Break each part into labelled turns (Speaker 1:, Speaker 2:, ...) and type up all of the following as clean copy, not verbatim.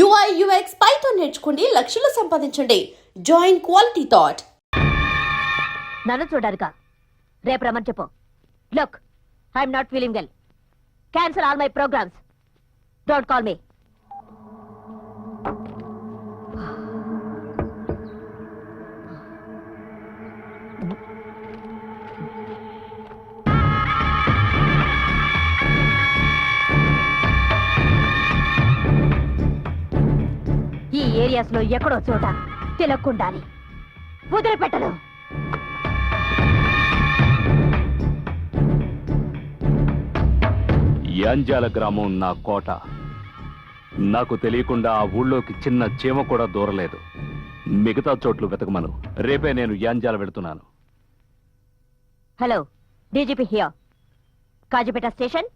Speaker 1: UI UX Python నేర్చుకోండి, లక్షలు సంపాదించండి. Join quality thought.
Speaker 2: నన్ను చూడరుగా రేపు రమ్మని చెప్పు. Look, I'm not feeling well. Cancel all my programmes. Don't call me. ఈ ఏరియాస్ లో ఎక్కడో చోట తిలక్కుండాలి. వదిలిపెట్టను.
Speaker 3: యాంజాల గ్రామం నా కోట. నాకు తెలియకుండా ఆ ఊళ్ళోకి చిన్న చీమ కూడా దూరలేదు. మిగతా చోట్లు వెతకమను. రేపే నేను యాంజాల వెళుతున్నాను.
Speaker 2: Hello, DGP here. Kazipet station.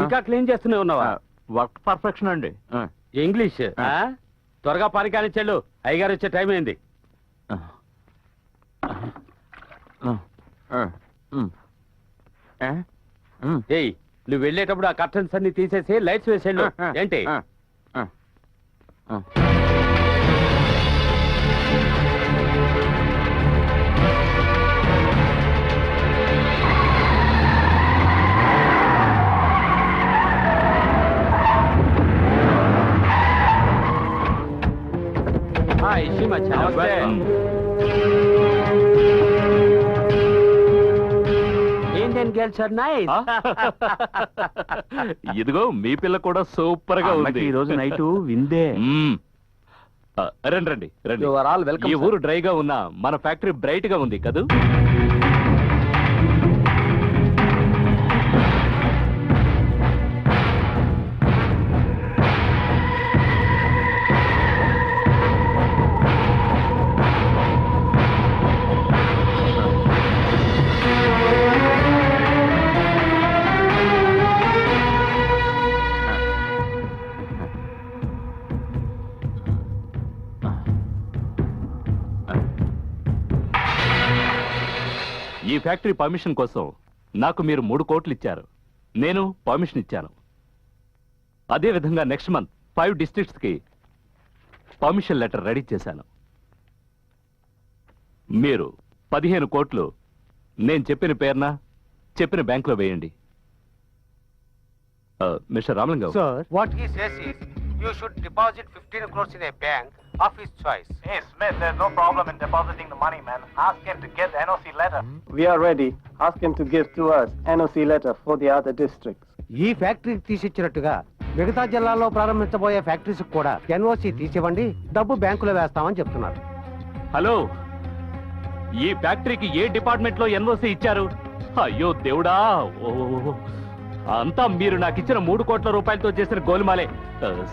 Speaker 3: ఇంకా క్లీన్ చేస్తూనే ఉన్నావా?
Speaker 4: వర్క్ పర్ఫెక్షన్ అండి.
Speaker 3: ఇంగ్లీష్ త్వరగా పని కానిచ్చాడు. అయ్యగారు వచ్చే టైం అయింది. ఏయ్, నువ్వు వెళ్ళేటప్పుడు ఆ కర్టన్స్ అన్ని తీసేసి లైట్స్ వేసేళ్ళు. ఏంటి? Indian girls are nice.
Speaker 4: ఇదిగో మీ పిల్ల కూడా సూపర్ గా ఉంది.
Speaker 3: ఈ రోజు నైట్ విందే.
Speaker 4: రండి రండి రండి.
Speaker 3: You are all welcome,
Speaker 4: ఈ ఊరు డ్రైగా ఉన్నా మన ఫ్యాక్టరీ బ్రైట్ గా ఉంది కదూ? ఈ ఫ్యాక్టరీ పర్మిషన్ కోసం నాకు మీరు 3 కోట్లు ఇచ్చారు. నేను పర్మిషన్ ఇచ్చాను. అదే విధంగా నెక్స్ట్ మంత్ 5 డిస్ట్రిక్ట్స్ కి పర్మిషన్ లెటర్ రెడీ చేశాను. మీరు 15 కోట్లు నేను చెప్పిన పేరున చెప్పిన బ్యాంకులో వేయండి. Mister Ramalingam.
Speaker 5: Sir, what he says is you should deposit 15 crores in a bank of his choice.
Speaker 6: Hey Smith, there's no problem in depositing the money, man. Ask him to get the NOC letter.
Speaker 7: We are ready. Ask him to give to us NOC letter for the other districts.
Speaker 5: ఈ ఫ్యాక్టరీకి తీసిచ్చినట్టుగా మిగతా జిల్లాల్లో ప్రారంభించబోయే factories కూడా NOC తీసివ్వండి, డబ్బు బ్యాంకులో వేస్తామని చెప్తున్నారు.
Speaker 4: Hello,
Speaker 3: ఈ ఫ్యాక్టరీకి ఏ డిపార్ట్మెంట్ లో ఎన్ఓసి ఇచ్చారు? అయ్యో దేవుడా! ఓ, అంతా మీరు నాకు ఇచ్చిన 3 కోట్ల రూపాయలతో చేసిన గోలుమాలే.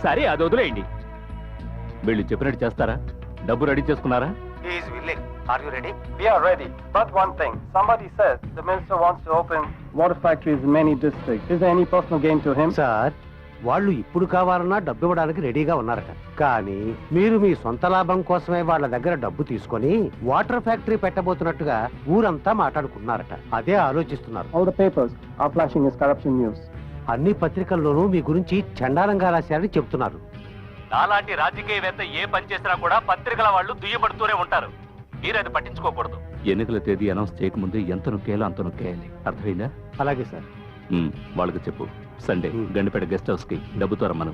Speaker 3: సరే, అది వదిలేయండి. వీళ్ళు చెప్పినట్టు చేస్తారా? డబ్బు రెడీ చేసుకున్నారా?
Speaker 5: He is willing. Are you ready?
Speaker 7: We are ready. But one thing. Somebody says the minister wants to open water factories in many districts. Is there any personal gain to him?
Speaker 8: Sir, వాళ్ళు ఇప్పుడు కావాలన్నా డబ్బు ఇవ్వడానికి రెడీగా ఉన్నారట. కానీ మీరు మీ సొంత లాభం కోసమే వాళ్ళ దగ్గర డబ్బు తీసుకొని వాటర్ ఫ్యాక్టరీ పెట్టబోతున్నట్టుగా ఊరంతా మాట్లాడుకున్నారట. అదే ఆలోచిస్తున్నారు.
Speaker 7: All the papers are flashing as corruption news.
Speaker 8: అన్ని పత్రికల్లోనూ మీ గురించి చండాలంగా రాశారని చెప్తున్నారు.
Speaker 3: నాలాంటి రాజకీయవేత్త ఏ పని చేసినా కూడా పత్రికల వాళ్ళు దుయ్యబడుతూనే ఉంటారు. మీరు అది పట్టించుకోకూడదు. ఎన్నికల తేదీ అనౌన్స్ చేయకముందే ఎంత నొక్కేయాలో అంత నొక్కేయాలి. అర్థమైందా?
Speaker 8: అలాగే సార్.
Speaker 3: వాళ్ళకి చెప్పు, సండే గండిపేట గెస్ట్ హౌస్ కి డబ్బుతో రమ్మను.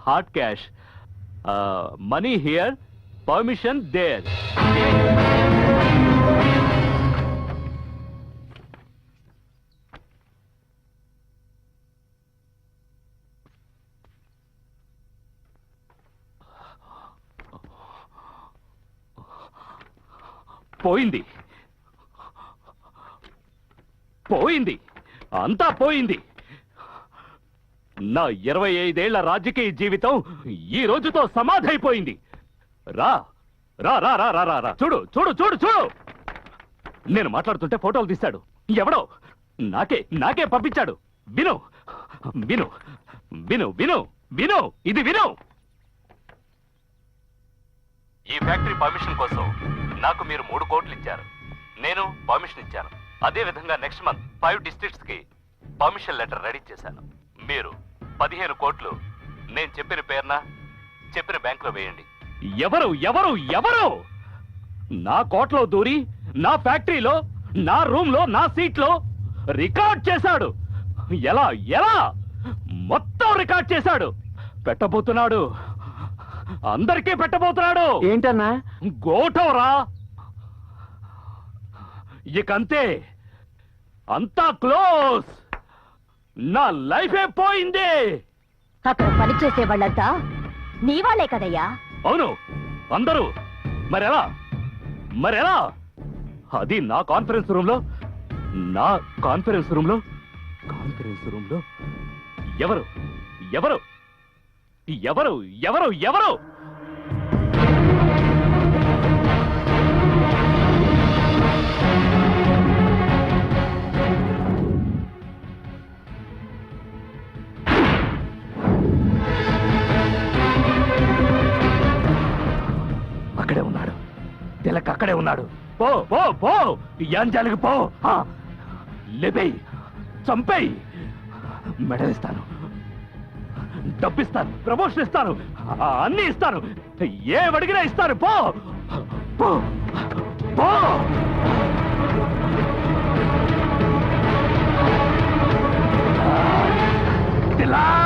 Speaker 3: Hot cash, money here, permission there. పోయింది, పోయింది, అంతా పోయింది. నా 25 ఏళ్ల రాజకీయ జీవితం ఈ రోజుతో సమాధైపోయింది. రా రా రా రా రా రా రా, చూడు చూడు చూడు చూడు. నేను మాట్లాడుతుంటే ఫోటోలు తీశాడు ఎవడో. నాకే పంపించాడు. విను విను విను విను విను, ఇది విను. ఈ ఫ్యాక్టరీ పర్మిషన్ కోసం నాకు మీరు 3 కోట్లు ఇచ్చారు. నేను పర్మిషన్ ఇచ్చాను. అదే విధంగా నెక్స్ట్ మంత్ 5 డిస్ట్రిక్ట్స్ కి పర్మిషన్ లెటర్ రెడీ చేశాను. మీరు 15 కోట్లు నేను చెప్పిన పేరున చెప్పిన బ్యాంకులో వేయండి. ఎవరు ఎవరు ఎవరు నా కోట్లో దూరి నా ఫ్యాక్టరీలో, నా రూమ్ లో, నా సీట్ లో రికార్డ్ చేశాడు? ఎలా ఎలా మొత్తం రికార్డ్ చేశాడు. పెట్టబోతున్నాడు, అందరికీ పెట్టబోతున్నాడు.
Speaker 8: ఏంటన్నా?
Speaker 3: గోటవరా, ఇకంతే, అంతా క్లోజ్. నా లైఫే పోయింది.
Speaker 2: అక్కడ పనిచేసే వాళ్ళంతా నీ వాళ్ళే కదయ్యా?
Speaker 3: అవును, అందరూ. మరెలా మరెలా? అది నా కాన్ఫరెన్స్ రూమ్ లో, నా కాన్ఫరెన్స్ రూమ్ లో ఎవరు ఎవరు ఎవరు ఎవరు ఎవరు? అక్కడే ఉన్నాడు, తిలక్ అక్కడే ఉన్నాడు. పో పో పో, యాంజాలికి పో. లేపేయి, చంపేయి. మెడల్ ఇస్తాను, డబ్బిస్తాను, ప్రమోషన్ ఇస్తాను, అన్ని ఇస్తాను. ఏమడిగినా ఇస్తాను. పో పో పో. తిలక్!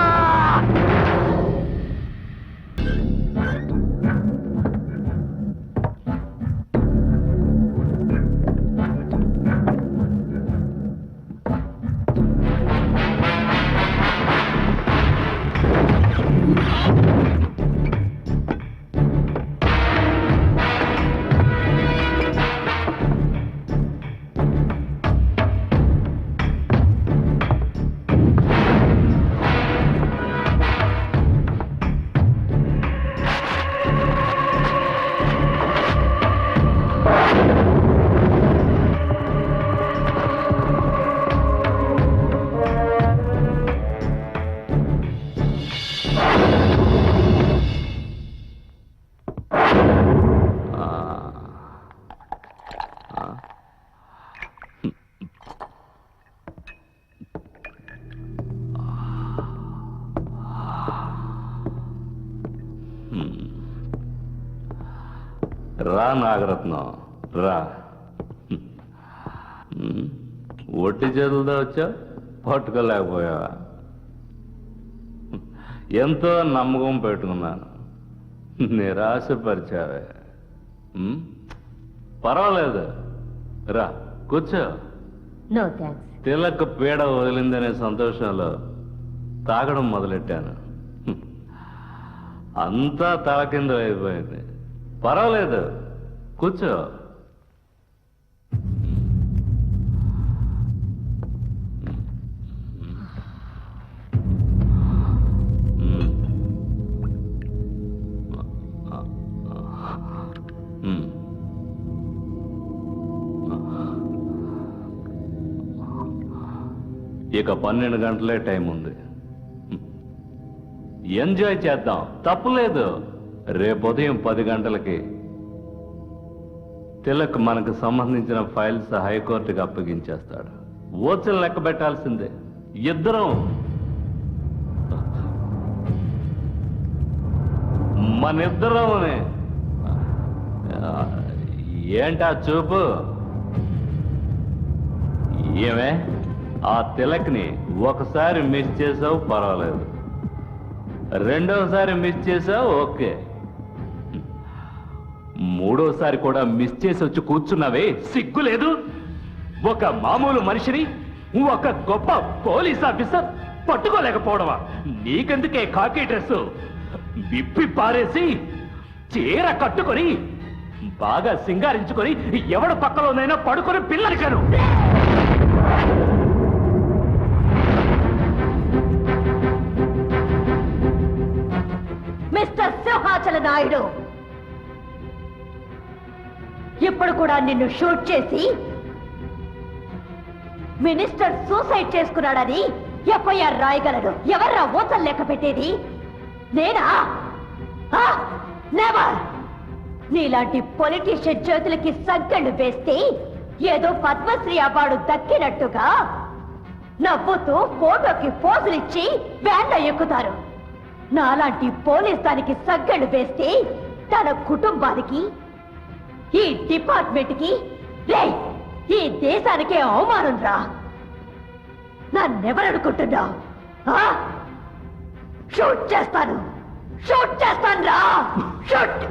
Speaker 3: రా నాగరత్నం, రా. ఒట్టి చేతులతో వచ్చా, పట్టుకోలేకపోయావా? ఎంతో నమ్మకం పెట్టుకున్నాను, నిరాశపరిచావే. పర్వాలేదు, రా కూర్చో.
Speaker 2: No thanks.
Speaker 3: తిలక్ పీడ వదిలిందనే సంతోషంలో తాగడం మొదలెట్టాను. అంతా తలకిందులు అయిపోయింది. పర్వాలేదు, కూర్చో.
Speaker 4: ఇక 12 గంటలే టైం ఉంది. ఎంజాయ్ చేద్దాం, తప్పులేదు. రేపు ఉదయం 10 గంటలకి తిలక్ మనకు సంబంధించిన ఫైల్స్ హైకోర్టుకి అప్పగించేస్తాడు. ఓచలు లెక్క పెట్టాల్సిందే. ఇద్దరం మనిద్దరమే. ఏంటా చూపు? ఏమే, ఆ తిలక్ని ఒకసారి మిస్ చేసావు పర్వాలేదు, రెండోసారి మిస్ చేసావు ఓకే, మూడోసారి కూడా మిస్ చేసి వచ్చి కూర్చున్నావే, సిగ్గు లేదు? ఒక మామూలు మనిషిని ఒక గొప్ప పోలీస్ ఆఫీసర్ పట్టుకోలేకపోవడమా? నీకెందుకే కాకి డ్రెస్సు విప్పి పారేసి చీర కట్టుకొని బాగా సింగారించుకొని ఎవడ పక్కలోనైనా పడుకొని పిల్లరికను.
Speaker 2: మిస్టర్ సింహాచల నాయుడు, ఇప్పుడు కూడా నిన్ను షూట్ చేసి మినిస్టర్ సూసైడ్ చేసుకున్నాడని ఎఫ్ఐఆర్ రాయగలడు. ఎవర్రా ఓచలు లెక్క పెట్టేది? నేనా? నెవర్. నీలాంటి పొలిటీషియన్ చేతులకి సంకెళ్ళు వేస్తే ఏదో పద్మశ్రీ అవార్డు దక్కినట్టుగా నవ్వుతూ ఫోటోకి పోజులిచ్చి వ్యాన్లో ఎక్కుతారు. నాలాంటి పోలీస్ దానికి సంకెళ్ళు వేస్తే తన కుటుంబానికి, ఈ డిపార్ట్మెంట్ కి, ఈ దేశానికే అవమానం రా. నన్నెవరనుకుంటున్నావు? షూట్ చేస్తాను, షూట్ చేస్తాను రా, షూట్.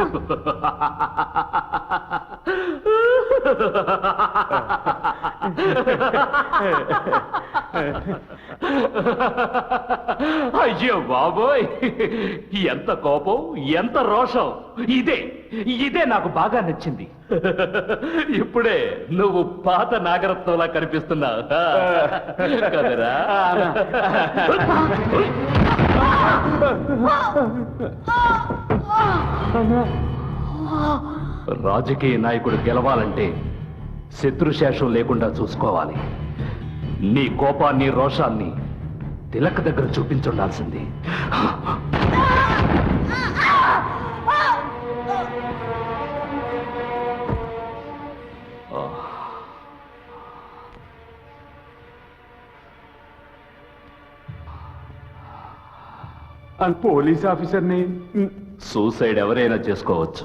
Speaker 4: అయ్యో బాబోయ్, ఎంత కోపం, ఎంత రోషం! ఇదే నాకు బాగా నచ్చింది. ఇప్పుడే నువ్వు పాత నాగరత్నంలా కనిపిస్తున్నావు కదరా? రాజకీయ నాయకుడు గెలవాలంటే శత్రుశేషం లేకుండా చూసుకోవాలి. నీ కోపాన్ని, రోషాన్ని తిలక్ దగ్గర చూపించుండాల్సింది.
Speaker 9: పోలీస్ ఆఫీసర్ని
Speaker 4: సూసైడ్ ఎవరైనా చేసుకోవచ్చు.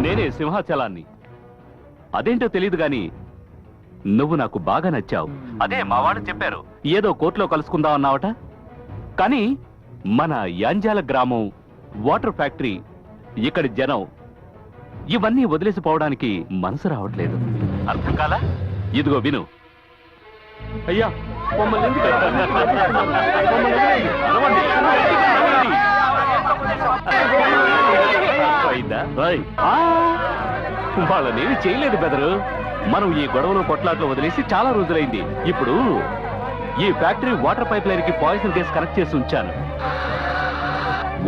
Speaker 4: నేనే సింహాచలాన్ని. అదేంటో తెలీదు గాని నువ్వు నాకు బాగా నచ్చావు. అదే మా వాళ్ళు చెప్పారు, ఏదో కోర్టులో కలుసుకుందాం అన్నావట. కానీ మన యాంజాల గ్రామం, వాటర్ ఫ్యాక్టరీ, ఇక్కడి జనం, ఇవన్నీ వదిలేసిపోవడానికి మనసు రావట్లేదు. అర్థం కాలా? ఇదిగో విను.
Speaker 9: అయ్యా మమ్మల్ని ఎందుకు
Speaker 4: వాళ్ళనేమి చేయలేదు బెదరు. మనం ఈ గొడవలో కొట్లాట్లో వదిలేసి చాలా రోజులైంది. ఇప్పుడు ఈ ఫ్యాక్టరీ వాటర్ పైప్ లైన్ కి పాయిజన్ గ్యాస్ కనెక్ట్ చేసి ఉంచాను.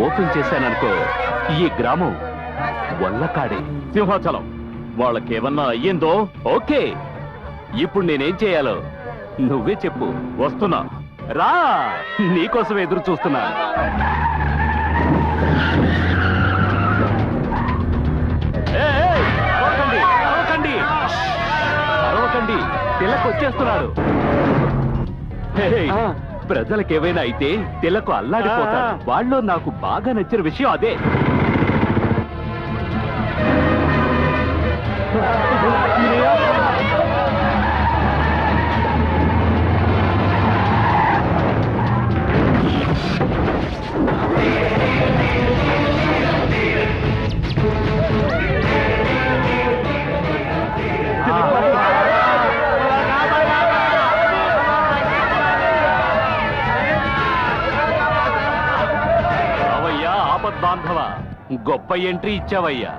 Speaker 4: ఓపెన్ చేశాననుకో, ఈ గ్రామం వల్లకాడే. సింహాచలం వాళ్ళకేమన్నా అయ్యిందో ఓకే. ఇప్పుడు నేనేం చేయాలో నువ్వే చెప్పు. వస్తున్నా, రా, నీకోసం ఎదురు చూస్తున్నా. అరవకండి, తిలక్ వచ్చేస్తున్నాడు. ప్రజలకేమైనా అయితే తిలకు అల్లాడిపోతాడు. వాళ్ళు నాకు బాగా నచ్చిన విషయం అదే. ఆపద్బాంధవ, గొప్ప ఎంట్రీ ఇచ్చావయ్యా.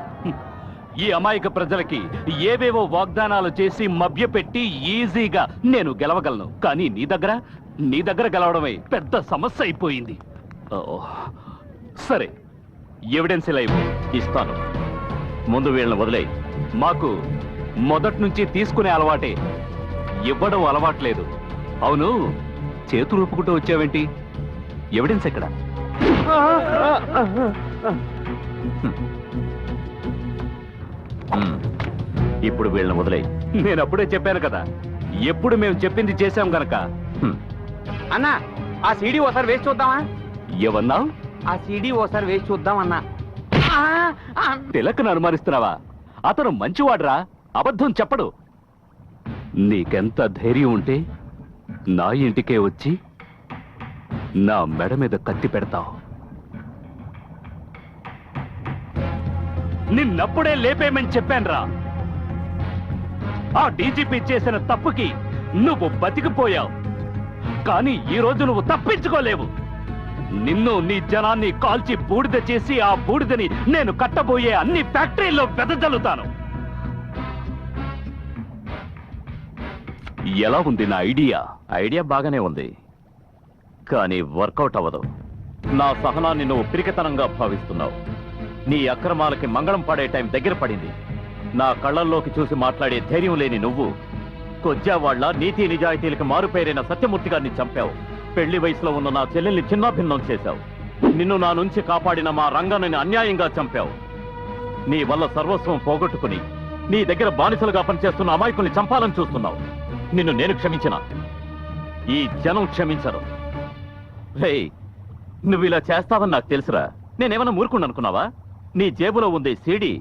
Speaker 4: ఈ అమాయక ప్రజలకి ఏవేవో వాగ్దానాలు చేసి మభ్యపెట్టి ఈజీగా నేను గెలవగలను. కానీ నీ దగ్గర గెలవడమే పెద్ద సమస్య అయిపోయింది. సరే, ఎవిడెన్స్ ఇలా ఇవ్వు, ఇస్తాను. ముందు వీళ్ళని వదిలే. మాకు మొదటి నుంచి తీసుకునే అలవాటే, ఇవ్వడం అలవాట్లేదు. అవును, చేతులు ఊపుకుంటూ వచ్చావేంటి? ఎవిడెన్స్ ఎక్కడ? ఇప్పుడు వీళ్ళని వదిలే. నేను అప్పుడే చెప్పాను కదా, ఎప్పుడు మేము చెప్పింది చేశాం గనక.
Speaker 5: అన్నా, ఆ సీడీ ఓసారి వేసి చూద్దామా?
Speaker 4: ఏమన్నావు?
Speaker 5: ఆ సీడీ ఓసారి వేసి చూద్దామన్నా.
Speaker 4: తిలకను అనుమానిస్తున్నావా? అతను మంచివాడ్రా, అబద్ధం చెప్పడు. నీకెంత ధైర్యం ఉంటే నా ఇంటికే వచ్చి నా మెడ మీద కత్తి పెడతావు? నిన్నప్పుడే లేపేమని చెప్పానురా. ఆ డీజీపీ చేసిన తప్పుకి నువ్వు బతికిపోయావు, కానీ ఈ రోజు నువ్వు తప్పించుకోలేవు. నిన్ను, నీ జనాన్ని కాల్చి బూడిద చేసి ఆ బూడిదని నేను కట్టబోయే అన్ని ఫ్యాక్టరీల్లో వెదజల్లుతాను. ఎలా ఉంది నా ఐడియా? ఐడియా బాగానే ఉంది, కానీ వర్కౌట్ అవ్వదు. నా సహనాన్ని నువ్వు పిరికితనంగా భావిస్తున్నావు. నీ అక్రమాలకి మంగళం పడే టైం దగ్గర పడింది. నా కళ్ళల్లోకి చూసి మాట్లాడే ధైర్యం లేని నువ్వు కొజ్జావాళ్ల నీతి నిజాయితీలకు మారుపేరైన సత్యమూర్తి గారిని చంపావు. పెళ్లి వయసులో ఉన్న నా చెల్లెల్ని చిన్నాభిన్నం చేశావు. నిన్ను నా నుంచి కాపాడిన మా రంగాన్ని అన్యాయంగా చంపావు. నీ వల్ల సర్వస్వం పోగొట్టుకుని నీ దగ్గర బానిసలుగా పనిచేస్తున్న అమాయకుల్ని చంపాలని చూస్తున్నావు. నిన్ను నేను క్షమించిన, ఈ జనం క్షమించరు. రే, నువ్వు ఇలా చేస్తావని నాకు తెలుసురా. నేనేమన్నా మూర్ఖుండి అనుకున్నావా? నీ జేబులో ఉంది సీడీ,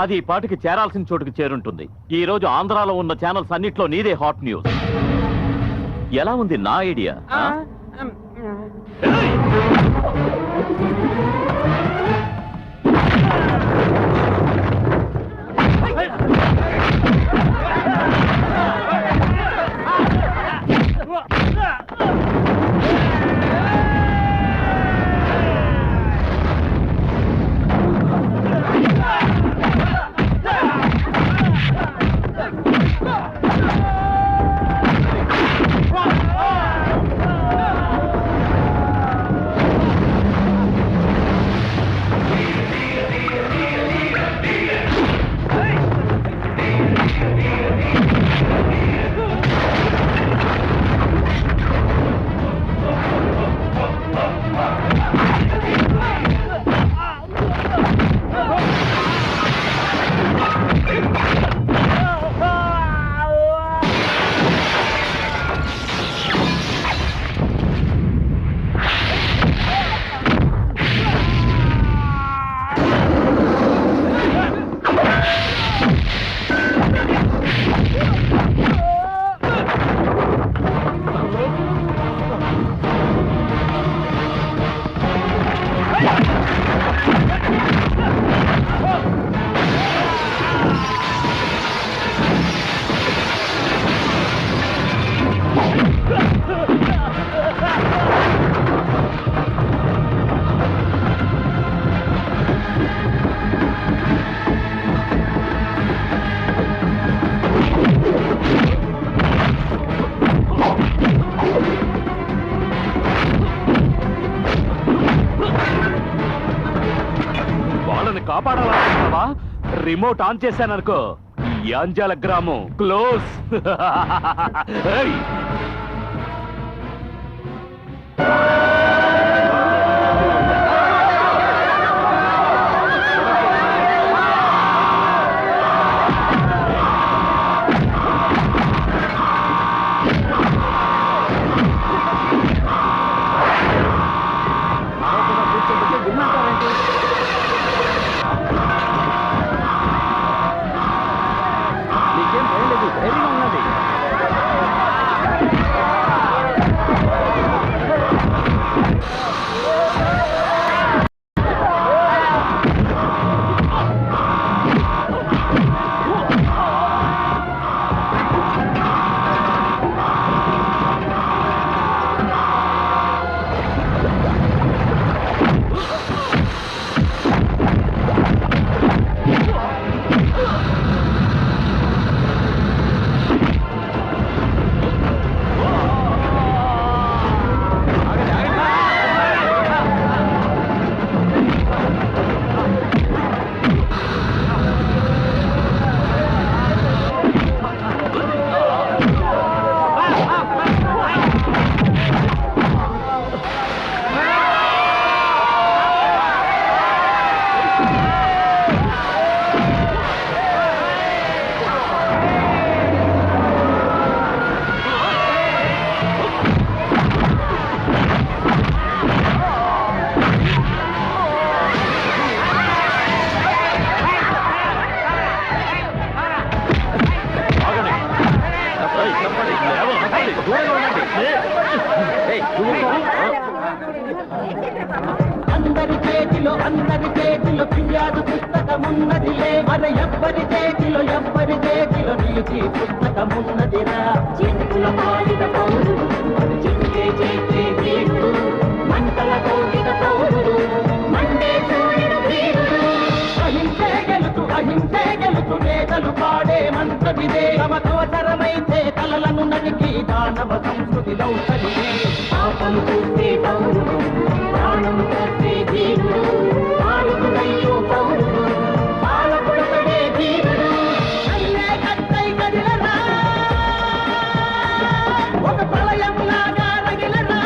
Speaker 4: అది ఈ పాటికి చేరాల్సిన చోటుకి చేరుంటుంది. ఈ రోజు ఆంధ్రాలో ఉన్న ఛానల్స్ అన్నిట్లో నీదే హాట్ న్యూస్. ఎలా ఉంది నా ఐడియా? వాళ్ళని కాపాడాలనుకుంటున్నావా? రిమోట్ ఆన్ చేశాననుకో, యాంజాల గ్రామం క్లోజ్.
Speaker 10: చేతిలో అందరి చేతిలో ఫిర్యాదు పుస్తకమున్నదిలే మన ఎవ్వరి చేతిలో నీతి పుస్తకమున్నదిరా చేతుల పాలిన పౌరుడు చిక్కే చేసే వీరుడు మంటల కోరిన పౌరుడు మండే సూర్యుడు వీరుడు అహింసే గెలుతు నేతలు పాడే మంత్రమిదే తమకవసరమైతే కలలను నడికి దానవ సంస్కృతిలో సరిగే పాపలు చూస్తే పౌరుడు ప్రాణం చేసే వీరుడు పాలకుడయ్యో పౌరుడు పాలకుడతడే వీరుడు అల్లే కట్టై కదిలరా ఒక ప్రళయంలాగా రగిలరా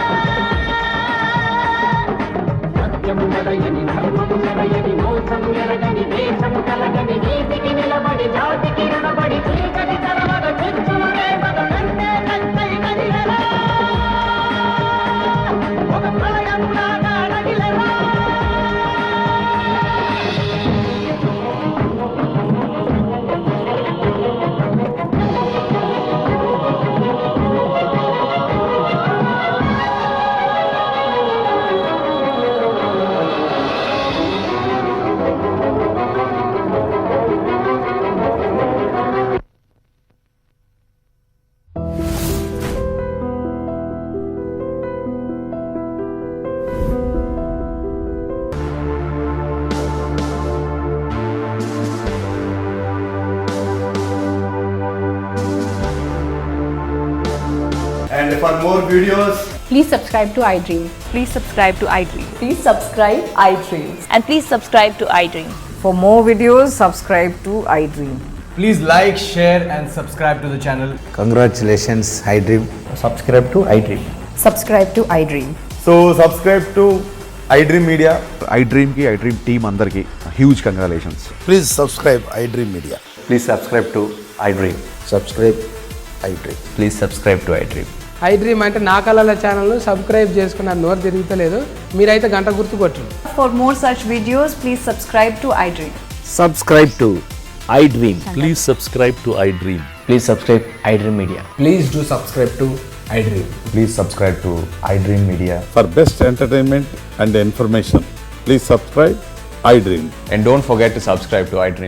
Speaker 10: సత్యము నడయని ధర్మము నడయని మోసము ఎరగని దేశము కలగని నీతికి నిలబడి జాతికి రుణబడి చీకటి తరవగ చెచ్చుల రేపగ కంటే కట్టై కదిలరా ఒక ప్రళయంలాగా రగిలరా
Speaker 6: And for more videos,
Speaker 11: Please subscribe to iDream.
Speaker 2: Please subscribe to iDream.
Speaker 11: Please subscribe iDream.
Speaker 2: And please subscribe to iDream.
Speaker 11: For more videos, subscribe to iDream.
Speaker 10: Please like, share and subscribe to the channel.
Speaker 12: Congratulations, iDream.
Speaker 10: Subscribe to iDream.
Speaker 11: Subscribe to iDream.
Speaker 6: so subscribe to iDream Media.
Speaker 12: iDream ki iDream team andarki huge congratulations.
Speaker 13: Please subscribe iDream Media.
Speaker 12: Please subscribe to iDream.
Speaker 13: Subscribe iDream.
Speaker 12: Please subscribe to iDream.
Speaker 10: iDream అంటే నా కళల channel subscribe చేసుకున్న నోరు తిరుగుతలేదు మీరైతే గంట గుర్తు కొట్టండి
Speaker 11: For more such videos, please subscribe to iDream.
Speaker 12: Subscribe to iDream.
Speaker 3: Please subscribe to iDream.
Speaker 12: Please subscribe iDream Media.
Speaker 10: Please do subscribe to iDream.
Speaker 12: Please subscribe to iDream Media.
Speaker 13: For best entertainment and information, please subscribe iDream.
Speaker 12: And don't forget to subscribe to iDream.